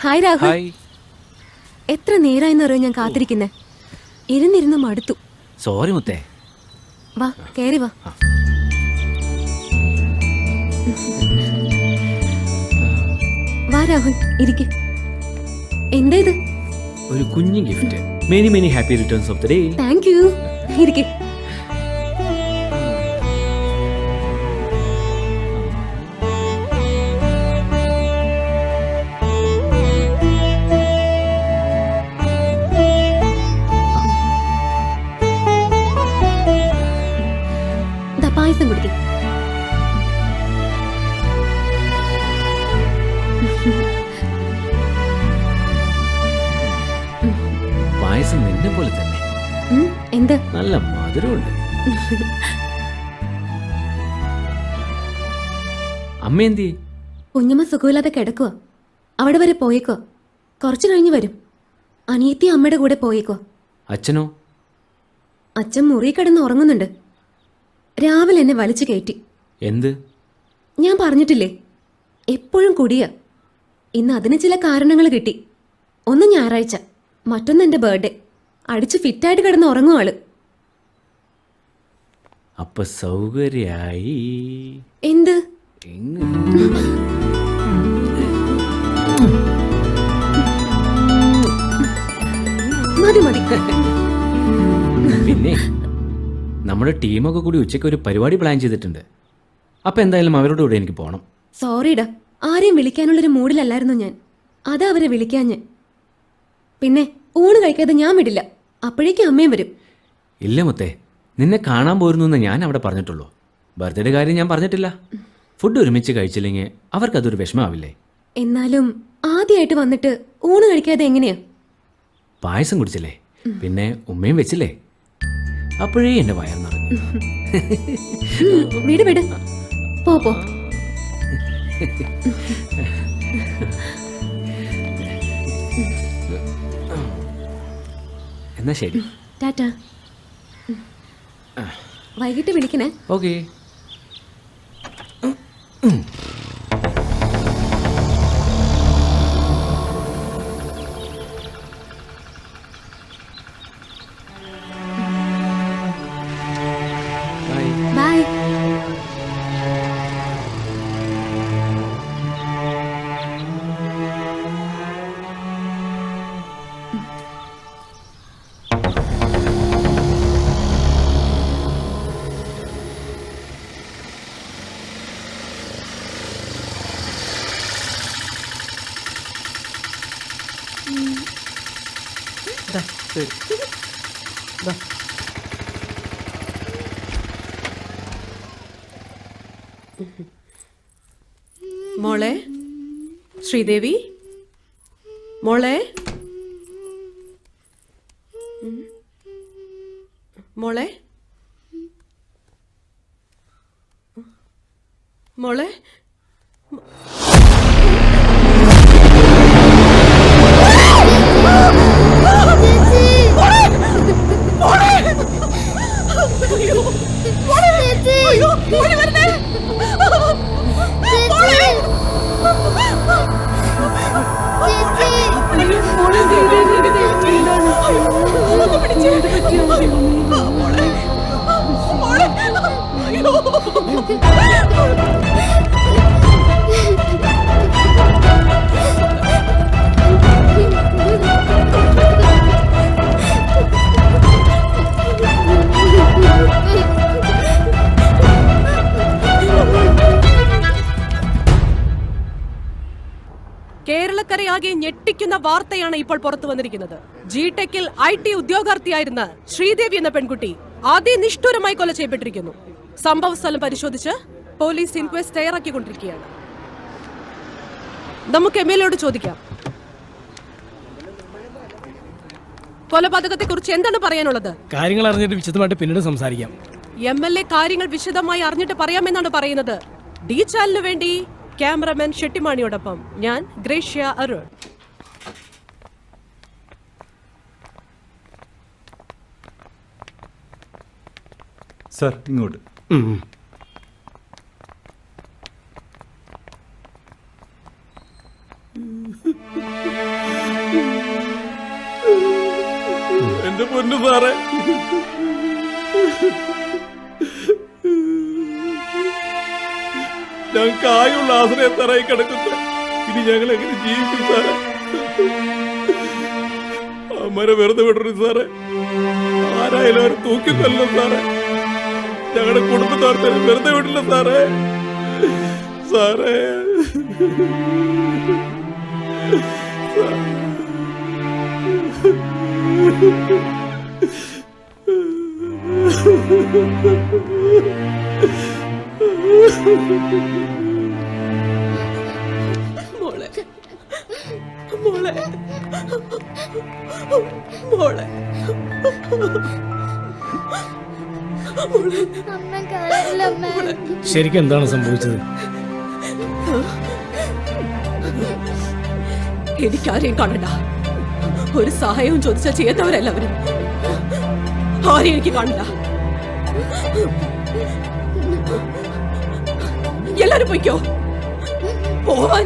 Hi Rahul. Hi. എത്ര നേരായെന്നറിയോ ഞാൻ കാത്തിരിക്കുന്നേ. ഇരുന്നിരുന്ന് മടുത്തു. സോറി മുത്തേ. വാ കേറി വാ. വാ രാഹുൽ ഇരിക്ക്. എന്താ ഇത്? ഒരു കുഞ്ഞു gift. Many many happy returns of the day. Thank you. ഇരിക്ക്. പായസം കുടിക്കും. പായസം നിന്നെ പോലെ തന്നെ. എന്താ? നല്ല മധുരമുണ്ട്. അമ്മ എന്തി? കുഞ്ഞമ്മ സുഖമില്ലാതെ കിടക്കുക. അവിടെ വരെ പോയേക്കോ. കുറച്ചു കഴിഞ്ഞ് വരും. അനിയത്തി അമ്മയുടെ കൂടെ പോയേക്കോ. അച്ഛനോ? അച്ഛൻ മുറി കിടന്ന് ഉറങ്ങുന്നുണ്ട്. രാവിലെ എന്നെ വലിച്ചു കയറ്റി. എന്ത്? ഞാൻ പറഞ്ഞിട്ടില്ലേ, എപ്പോഴും കുടിയാ. ഇന്ന് അതിന് ചില കാരണങ്ങൾ കിട്ടി. ഒന്ന് ഞായറാഴ്ച, മറ്റൊന്ന് എൻ്റെ ബർത്ത്ഡേ. അടിച്ച് ഫിറ്റായിട്ട് കിടന്ന് ഉറങ്ങും ആള്. അപ്പൊ സൗകര്യായി. എന്ത്? മതി മതി. പിന്നെ നമ്മുടെ ടീമൊക്കെ കൂടി ഉച്ചയ്ക്ക് ഒരു പരിപാടി പ്ലാൻ ചെയ്തിട്ടുണ്ട്. അപ്പം എന്തായാലും അവരുടെ കൂടെ എനിക്ക് പോകണം. സോറിടാ, ആരെയും വിളിക്കാനുള്ളൊരു മൂഡിലല്ലായിരുന്നു ഞാൻ. അതാ അവരെ വിളിക്കാഞ്ഞ്. പിന്നെ ഊണ് കഴിക്കാതെ ഞാൻ വിടില്ല. അപ്പോഴേക്കും അമ്മയും വരും. ഇല്ല മുത്തേ, നിന്നെ കാണാൻ പോരുന്നു എന്ന് ഞാൻ അവിടെ പറഞ്ഞിട്ടുള്ളൂ. ബർത്ത്ഡേ കാര്യം ഞാൻ പറഞ്ഞിട്ടില്ല. ഫുഡ് ഒരുമിച്ച് കഴിച്ചില്ലെങ്കിൽ അവർക്കതൊരു വിഷമാവില്ലേ? എന്നാലും ആദ്യമായിട്ട് വന്നിട്ട് ഊണ് കഴിക്കാതെ എങ്ങനെയാ? പായസം കുടിച്ചില്ലേ, പിന്നെ ഉമ്മയും വെച്ചില്ലേ, അപ്പോഴേ എന്റെ വയർ നിറഞ്ഞു. വിട് വിട്, പോ പോ. എന്നാ ശരി, ടാറ്റാ. വൈകിട്ട് വിളിക്കണേ. ഓക്കേ. ബൈ. മോളെ ശ്രീദേവി, മോളെ മോളെ മോളെ കേരളക്കരയാകെ ഞെട്ടിക്കുന്ന വാർത്തയാണ് ഇപ്പോൾ പുറത്തു വന്നിരിക്കുന്നത്. ജിടെക്കിൽ IT ഉദ്യോഗാർത്ഥിയായിരുന്ന ശ്രീദേവി എന്ന പെൺകുട്ടി അതിനിഷ്ഠുരമായി കൊല ചെയ്യപ്പെട്ടിരിക്കുന്നു. സംഭവ സ്ഥലം പരിശോധിച്ച് പോലീസ് ഇൻക്വസ്റ്റ് തയ്യാറാക്കിക്കൊണ്ടിരിക്കുകയാണ്. നമുക്ക് MLA യോട് ചോദിക്കാം, കൊലപാതകത്തെ കുറിച്ച് എന്താണ് പറയാനുള്ളത്? കാര്യങ്ങൾ അറിഞ്ഞിട്ട് വിശദമായിട്ട് പിന്നീട് സംസാരിക്കാം. MLA കാര്യങ്ങൾ വിശദമായി അറിഞ്ഞിട്ട് പറയാമെന്നാണ് പറയുന്നത്. ഡി ചാനലിന് വേണ്ടി ക്യാമറമാൻ ഷെട്ടിമാണിയോടൊപ്പം ഞാൻ ഗ്രേഷ്യ അരുൺ. സർ ഇങ്ങോട്ട്. സാറേ. ഞങ്ങൾക്ക് ആയുള്ള ആശ്രയത്തറായി കിടക്കുന്ന ഇനി ഞങ്ങൾ എങ്ങനെ ജീവിക്കും സാറേ? അമ്മരെ വെറുതെ വിടരുത് സാറേ. ആരായാലും അവർ തൂക്കിക്കൊല്ലോ സാറേ. ഞങ്ങളുടെ കുടുംബത്തോർത്തെ വെറുതെ വിടില്ല സാറേ. സാറേ മോളെ മോളെ മോളെ ശരിക്കും എന്താണ് സംഭവിച്ചത്? എനിക്കാരെയും കാണണ്ട. ഒരു സഹായവും ചോദിച്ചാൽ ചെയ്യാത്തവരെല്ലാവരും. ആരെയും എനിക്ക് കാണണ്ട. എല്ലാരും പോയിക്കോ. പോവാൻ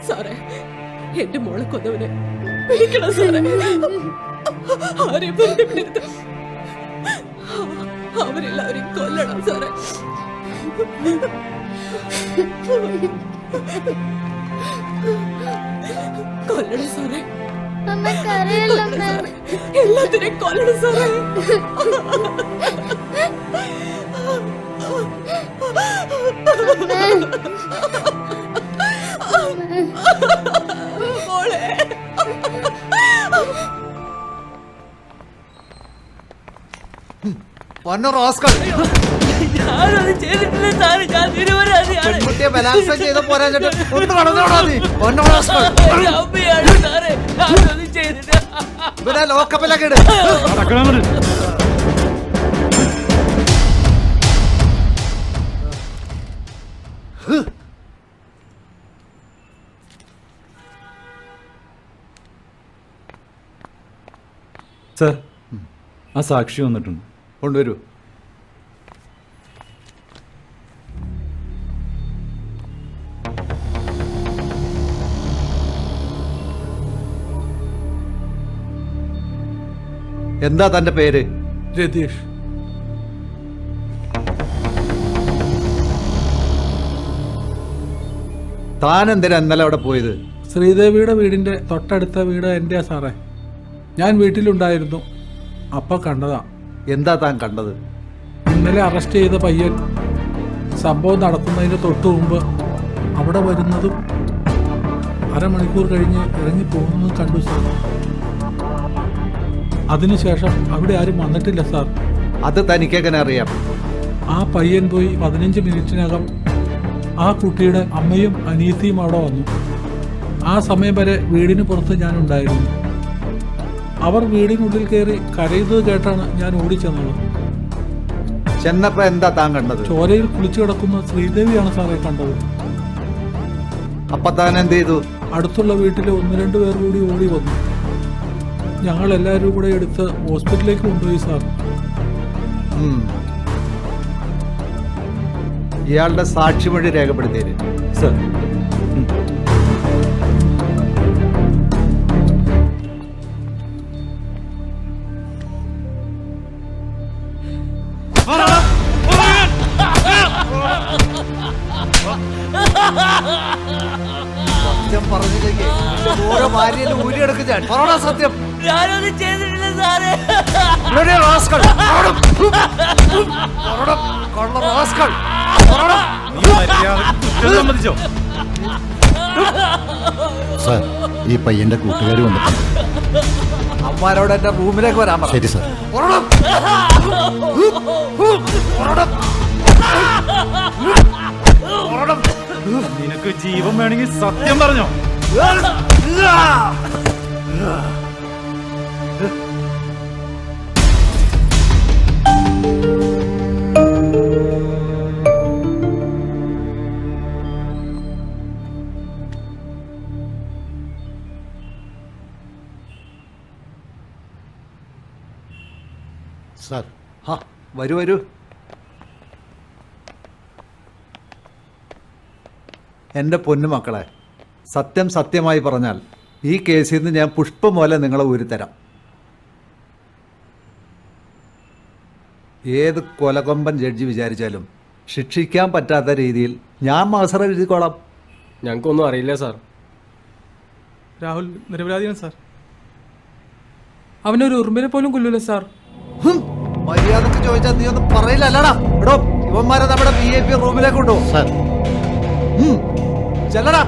സാറേ, എന്റെ മോളെ കൊന്നവനെ പിടിക്കണം സാറേ. ആരെയും വെറുതെ വിടരുത്. അവരെല്ലാവരും കൊല്ലണം സാറേ. കൊല്ലണം സാറേ. എല്ലാത്തിനെയും കൊല്ലണം സാറേ. മോളെ പെൺകുട്ടിയെ ബലാത്സംഗം ചെയ്ത പോരാഞ്ഞിട്ട് ഒന്ന് കടന്നോടാ നീ. ഇവനെ ലോക്കപ്പിലൊക്കെ ഇട്. സാർ, ആ സാക്ഷി വന്നിട്ടുണ്ട്. കൊണ്ടുവരൂ. എന്താ തന്റെ പേര്? രതീഷ്. താൻ എന്തിനാ ഇന്നലെ അവിടെ പോയത്? ശ്രീദേവിയുടെ വീടിന്റെ തൊട്ടടുത്ത വീട് എൻ്റെ സാറേ. ഞാൻ വീട്ടിലുണ്ടായിരുന്നു. അപ്പൊ കണ്ടതാ. എന്താ താൻ കണ്ടത്? ഇന്നലെ അറസ്റ്റ് ചെയ്ത പയ്യൻ സംഭവം നടക്കുന്നതിന് തൊട്ടു മുമ്പ് അവിടെ വരുന്നതും അരമണിക്കൂർ കഴിഞ്ഞ് ഇറങ്ങി പോകുന്നതും കണ്ടു സാർ. അതിനുശേഷം അവിടെ ആരും വന്നിട്ടില്ല സാർ. അത് തനിക്കെങ്ങനെ അറിയാം? ആ പയ്യൻ പോയി 15 മിനിറ്റിനകം ആ കുട്ടിയുടെ അമ്മയും അനിയത്തിയും അവിടെ വന്നു. ആ സമയം വരെ വീടിന് പുറത്ത് ഞാനുണ്ടായിരുന്നു. അവർ വീടിനുള്ളിൽ കയറി കരയുന്നത് കേട്ടാണ് ഞാൻ ഓടിച്ചെന്നത്. ചെന്നപ്പോ എന്താ താൻ കണ്ടത്? ചോരയിൽ കുളിച്ചു കിടക്കുന്ന ശ്രീദേവിയാണ് സാറേ കണ്ടത്. അപ്പൊ താൻ എന്ത് ചെയ്തു? അടുത്തുള്ള വീട്ടിലെ 1-2 പേർ കൂടി ഓടി വന്നു. ഞങ്ങൾ എല്ലാവരും കൂടെ എടുത്ത് ഹോസ്പിറ്റലിലേക്ക് കൊണ്ടുപോയി സാർ. ഇയാളുടെ സാക്ഷിമൊഴി രേഖപ്പെടുത്തിയത് സാർ. സത്യം പറഞ്ഞില്ലെങ്കിൽ ഓരോ ഭാര്യയിലും ഊരിയെടുക്കും ഞാൻ. പറയണ സത്യം. ഞാനൊന്നും ചെയ്തിട്ടില്ല സാറേ. ഇവിടെ റാസ്കൾ. കൊള്ള റാസ്കൾ. സമ്മതിച്ചോ? സാർ, ഈ പയ്യന്റെ കൂട്ടുകാർ വന്നിട്ടുണ്ട്. അമ്മാരോട് എന്റെ റൂമിലേക്ക് വരാൻ പറ. ശരി സാർ. നിനക്ക് ജീവൻ വേണമെങ്കിൽ സത്യം പറഞ്ഞോ? സാർ, വരൂ വരൂ. എൻ്റെ പൊന്നു മക്കളെ, സത്യം സത്യമായി പറഞ്ഞാൽ ഈ കേസിൽ നിന്ന് ഞാൻ പുഷ്പം പോലെ നിങ്ങളെ ഊരിത്തരാം. ഏത് കൊലകൊമ്പൻ ജഡ്ജി വിചാരിച്ചാലും ശിക്ഷിക്കാൻ പറ്റാത്ത രീതിയിൽ ഞാൻ മാസറ എഴുതിക്കോളാം. ഞങ്ങൾക്കൊന്നും അറിയില്ല സാർ. രാഹുൽ നിരപരാധിയാണ് സാർ. അവനൊരു ഉറുമ്പിനെ പോലും കൊല്ലൂല സാർ. മര്യാദക്ക് ചോദിച്ചാൽ നീ ഒന്നും പറയില്ല അല്ലടാ. എടോ ഇവന്മാരെ നമ്മുടെ VIP റൂമിലേക്ക് കൊണ്ടുപോകും. സാർ ചെല്ലടാ.